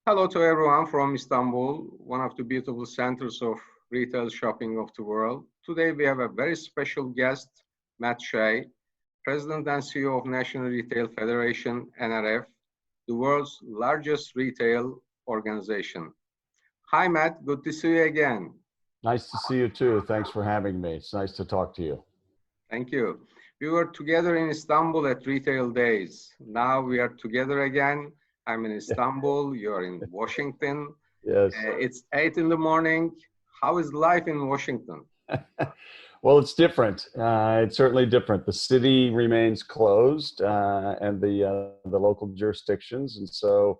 Hello to everyone from Istanbul, one of the beautiful centers of retail shopping of the world. Today we have a very special guest, Matt Shay, President and CEO of National Retail Federation, NRF, the world's largest retail organization. Hi, Matt. Good to see you again. Nice to see you too. Thanks for having me. It's nice to talk to you. Thank you. We were together in Istanbul at Retail Days. Now we are together again. I'm in Istanbul, you're in Washington. Yes. It's 8 in the morning. How is life in Washington? Well, it's different. It's certainly different. The city remains closed, and the local jurisdictions, and so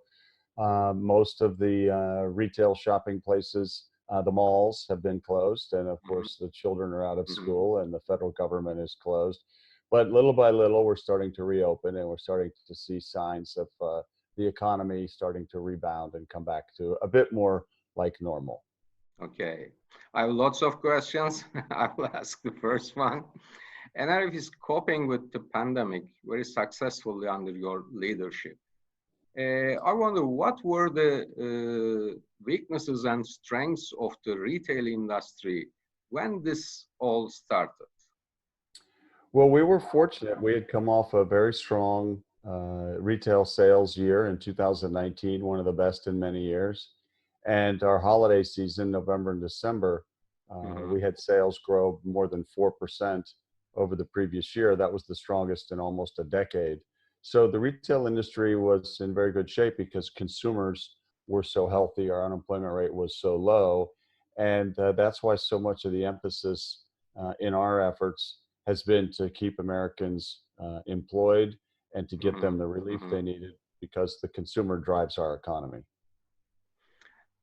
most of the retail shopping places, the malls have been closed, and of course the children are out of school, and the federal government is closed. But little by little, we're starting to reopen, and we're starting to see signs of the economy starting to rebound and come back to a bit more like normal. Okay, I have lots of questions. I will ask the first one. NRF is coping with the pandemic very successfully under your leadership. I wonder what were the weaknesses and strengths of the retail industry when this all started? Well, we were fortunate. We had come off a very strong retail sales year in 2019, one of the best in many years. And our holiday season, November and December, we had sales grow more than 4% over the previous year. That was the strongest in almost a decade. So the retail industry was in very good shape because consumers were so healthy, our unemployment rate was so low. And that's why so much of the emphasis in our efforts has been to keep Americans employed and to get them the relief they needed, because the consumer drives our economy.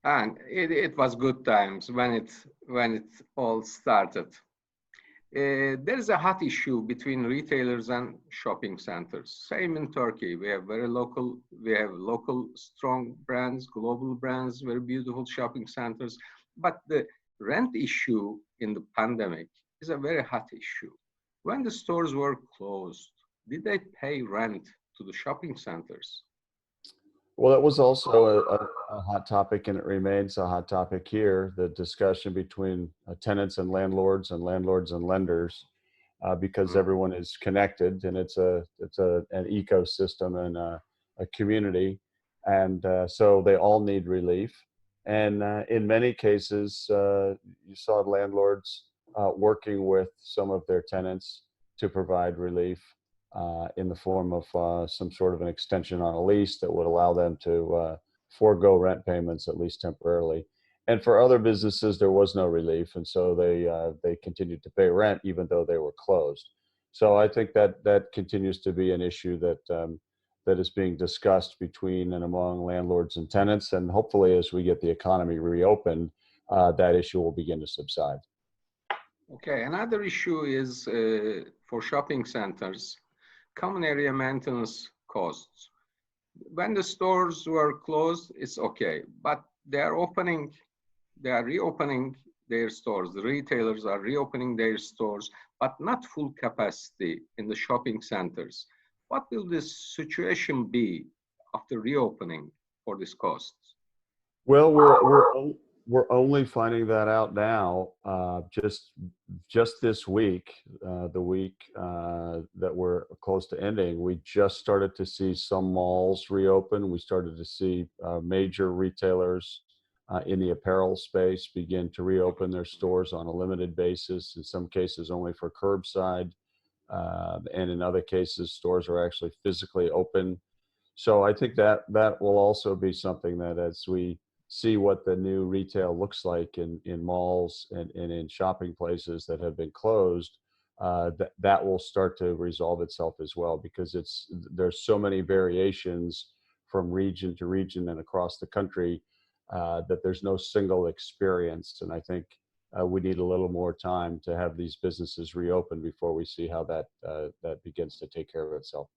And it was good times when it all started. There is a hot issue between retailers and shopping centers. Same in Turkey. We have local strong brands, global brands, very beautiful shopping centers. But the rent issue in the pandemic is a very hot issue. When the stores were closed, did they pay rent to the shopping centers? Well, it was also a hot topic, and it remains a hot topic here, the discussion between tenants and landlords and lenders, because everyone is connected, and it's an ecosystem and a community. And so they all need relief. And in many cases, you saw landlords working with some of their tenants to provide relief in the form of some sort of an extension on a lease that would allow them to forego rent payments, at least temporarily. And for other businesses, there was no relief, and so they continued to pay rent even though they were closed. So I think that continues to be an issue that is being discussed between and among landlords and tenants, and hopefully, as we get the economy reopened, that issue will begin to subside. Okay, another issue is for shopping centers, common area maintenance costs. When the stores were closed, it's okay, but they are reopening their stores. The retailers are reopening their stores, but not full capacity in the shopping centers. What will this situation be after reopening for these costs? Well, we're only finding that out now. Just this week, the week that we're close to ending, we just started to see some malls reopen. We started to see major retailers in the apparel space begin to reopen their stores on a limited basis. In some cases, only for curbside, and in other cases, stores are actually physically open. So I think that will also be something that, as we see what the new retail looks like in malls and in shopping places that have been closed, that will start to resolve itself as well, because there's so many variations from region to region and across the country that there's no single experience. And I think we need a little more time to have these businesses reopen before we see how that begins to take care of itself.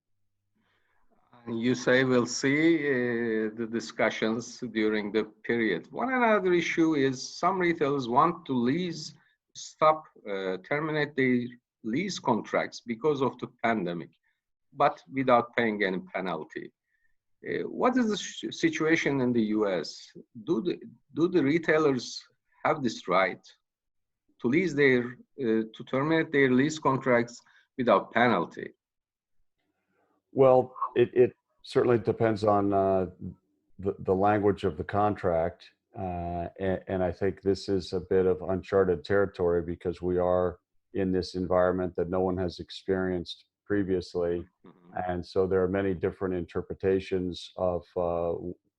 You say we'll see the discussions during the period. One another issue is some retailers want to terminate their lease contracts because of the pandemic, but without paying any penalty. What is the situation in the US? Do the retailers have this right to lease their, to terminate their lease contracts without penalty? Well, it certainly depends on the language of the contract. And I think this is a bit of uncharted territory because we are in this environment that no one has experienced previously. And so there are many different interpretations of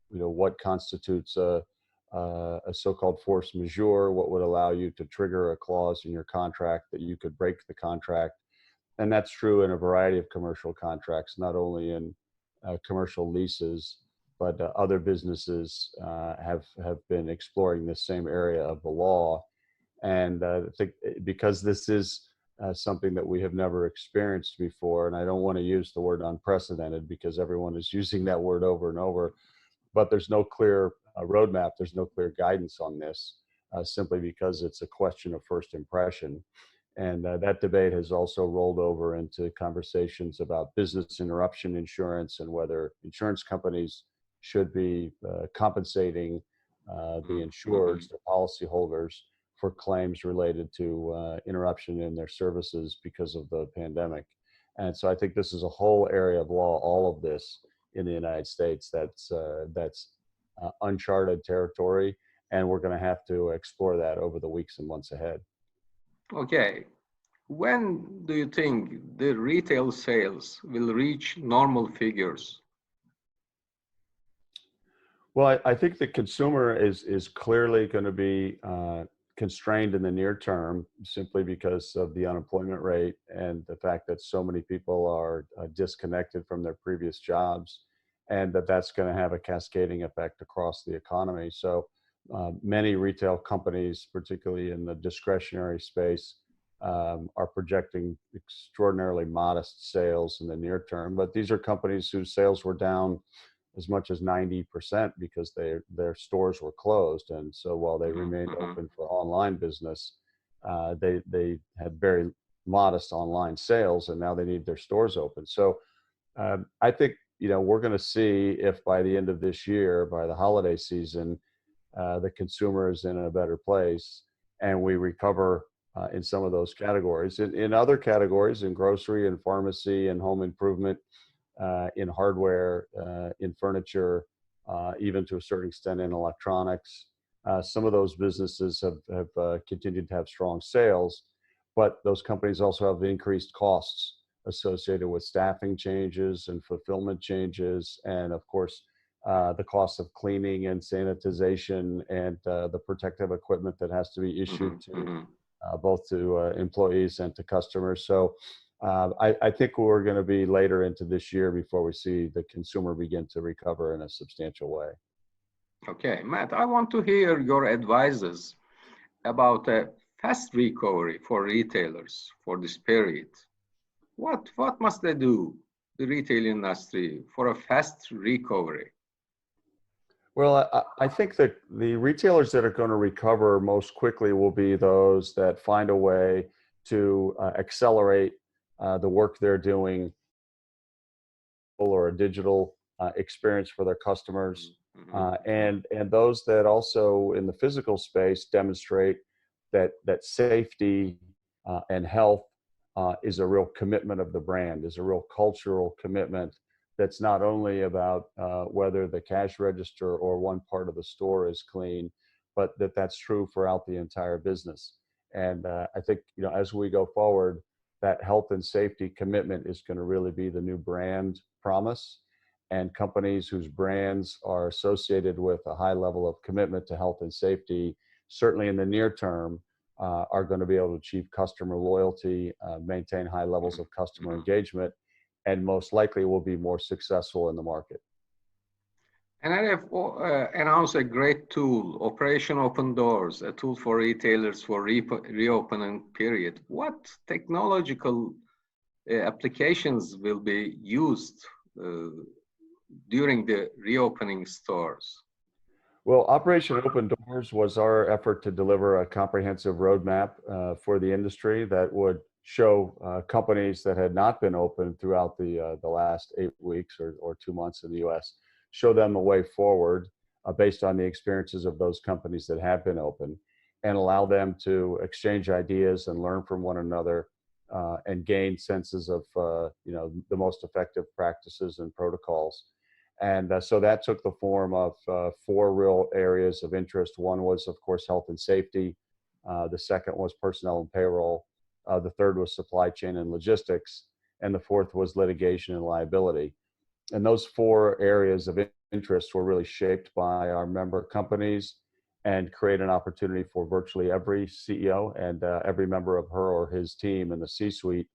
what constitutes a so-called force majeure, what would allow you to trigger a clause in your contract that you could break the contract. And that's true in a variety of commercial contracts, not only in commercial leases, but other businesses have been exploring this same area of the law. And I think because this is something that we have never experienced before, and I don't want to use the word unprecedented because everyone is using that word over and over, but there's no clear roadmap, there's no clear guidance on this, simply because it's a question of first impression. And that debate has also rolled over into conversations about business interruption insurance and whether insurance companies should be compensating the insureds, the policyholders, for claims related to interruption in their services because of the pandemic. And so I think this is a whole area of law, all of this in the United States, that's uncharted territory. And we're going to have to explore that over the weeks and months ahead. Okay. When do you think the retail sales will reach normal figures? Well, I think the consumer is clearly going to be constrained in the near term simply because of the unemployment rate and the fact that so many people are disconnected from their previous jobs, and that's going to have a cascading effect across the economy. So many retail companies, particularly in the discretionary space, are projecting extraordinarily modest sales in the near term. But these are companies whose sales were down as much as 90% because their stores were closed. And so while they remained open for online business, they had very modest online sales, and now they need their stores open. So I think, we're going to see if by the end of this year, by the holiday season, the consumer is in a better place and we recover in some of those categories. In other categories, in grocery and pharmacy and home improvement, in hardware, in furniture, even to a certain extent in electronics, some of those businesses have continued to have strong sales, but those companies also have increased costs associated with staffing changes and fulfillment changes, and of course, the cost of cleaning and sanitization and the protective equipment that has to be issued to both to employees and to customers. So I think we're going to be later into this year before we see the consumer begin to recover in a substantial way. Okay, Matt, I want to hear your advices about a fast recovery for retailers for this period. What must they do, the retail industry, for a fast recovery? Well, I think that the retailers that are going to recover most quickly will be those that find a way to accelerate the work they're doing or a digital experience for their customers. And those that also in the physical space demonstrate that safety and health is a real commitment of the brand, is a real cultural commitment that's not only about whether the cash register or one part of the store is clean, but that's true throughout the entire business. And I think, as we go forward, that health and safety commitment is going to really be the new brand promise. And companies whose brands are associated with a high level of commitment to health and safety, certainly in the near term, are going to be able to achieve customer loyalty, maintain high levels of customer engagement, and most likely will be more successful in the market. NRF announced a great tool, Operation Open Doors, a tool for retailers for reopening period. What technological applications will be used during the reopening stores? Well, Operation Open Doors was our effort to deliver a comprehensive roadmap for the industry that would show companies that had not been open throughout the last 8 weeks or 2 months in the U.S. show them the way forward based on the experiences of those companies that have been open, and allow them to exchange ideas and learn from one another and gain senses of the most effective practices and protocols. And so that took the form of 4 real areas of interest. One was, of course, health and safety. The second was personnel and payroll. The third was supply chain and logistics. And the fourth was litigation and liability. And those 4 areas of interest were really shaped by our member companies and create an opportunity for virtually every CEO and every member of her or his team in the C-suite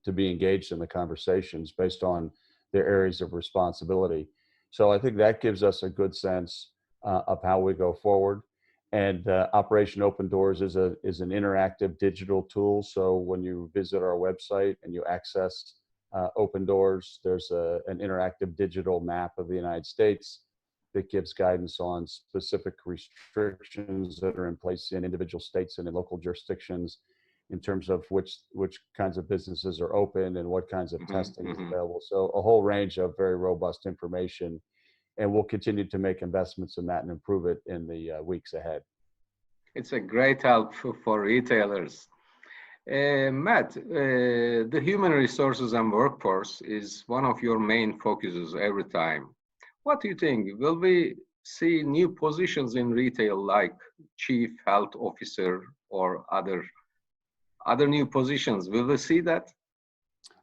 to be engaged in the conversations based on their areas of responsibility. So I think that gives us a good sense of how we go forward. And Operation Open Doors is an interactive digital tool. So when you visit our website and you access Open Doors, there's an interactive digital map of the United States that gives guidance on specific restrictions that are in place in individual states and in local jurisdictions in terms of which kinds of businesses are open and what kinds of testing is available. So a whole range of very robust information, and we'll continue to make investments in that and improve it in the weeks ahead. It's a great help for retailers. Matt, the human resources and workforce is one of your main focuses every time. What do you think? Will we see new positions in retail like chief health officer or other new positions? Will we see that?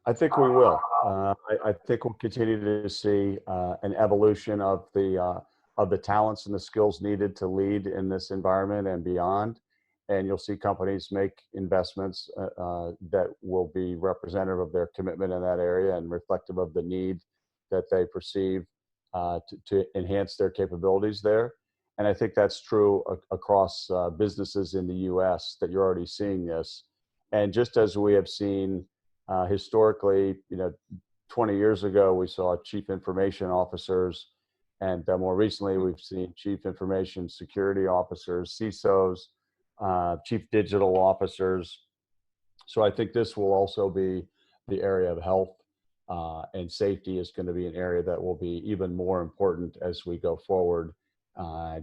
I think we will. I think we'll continue to see an evolution of the talents and the skills needed to lead in this environment and beyond. And you'll see companies make investments that will be representative of their commitment in that area and reflective of the need that they perceive to enhance their capabilities there. And I think that's true across businesses in the US, that you're already seeing this. And just as we have seen historically, 20 years ago, we saw chief information officers, and more recently, we've seen chief information security officers, CISOs, chief digital officers. So I think this will also be the area of health and safety is going to be an area that will be even more important as we go forward,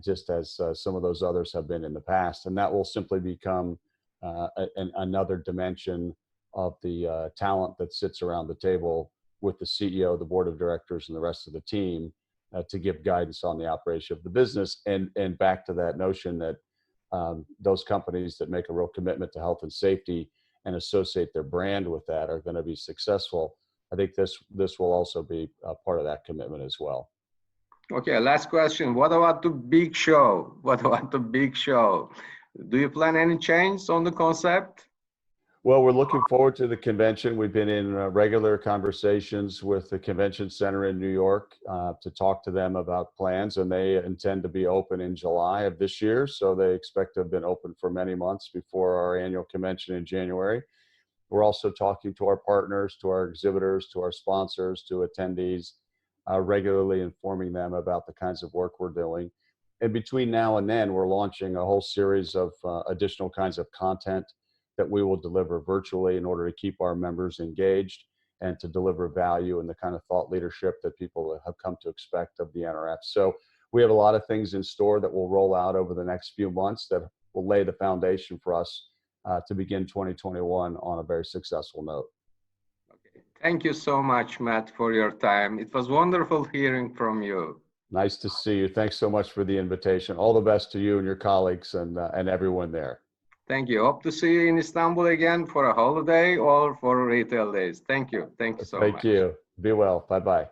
just as some of those others have been in the past. And that will simply become another dimension of the talent that sits around the table with the CEO, the board of directors, and the rest of the team to give guidance on the operation of the business. And back to that notion that those companies that make a real commitment to health and safety and associate their brand with that are going to be successful. I think this will also be part of that commitment as well. Okay, last question. What about the big show? What about the big show? Do you plan any change on the concept? Well, we're looking forward to the convention. We've been in regular conversations with the convention center in New York to talk to them about plans, and they intend to be open in July of this year. So they expect to have been open for many months before our annual convention in January. We're also talking to our partners, to our exhibitors, to our sponsors, to attendees, regularly informing them about the kinds of work we're doing. And between now and then, we're launching a whole series of additional kinds of content that we will deliver virtually in order to keep our members engaged and to deliver value and the kind of thought leadership that people have come to expect of the NRF. So we have a lot of things in store that will roll out over the next few months that will lay the foundation for us to begin 2021 on a very successful note. Okay. Thank you so much, Matt, for your time. It was wonderful hearing from you. Nice to see you. Thanks so much for the invitation. All the best to you and your colleagues and everyone there. Thank you. Hope to see you in Istanbul again for a holiday or for retail days. Thank you. Thank you so much. Thank you. Be well. Bye-bye.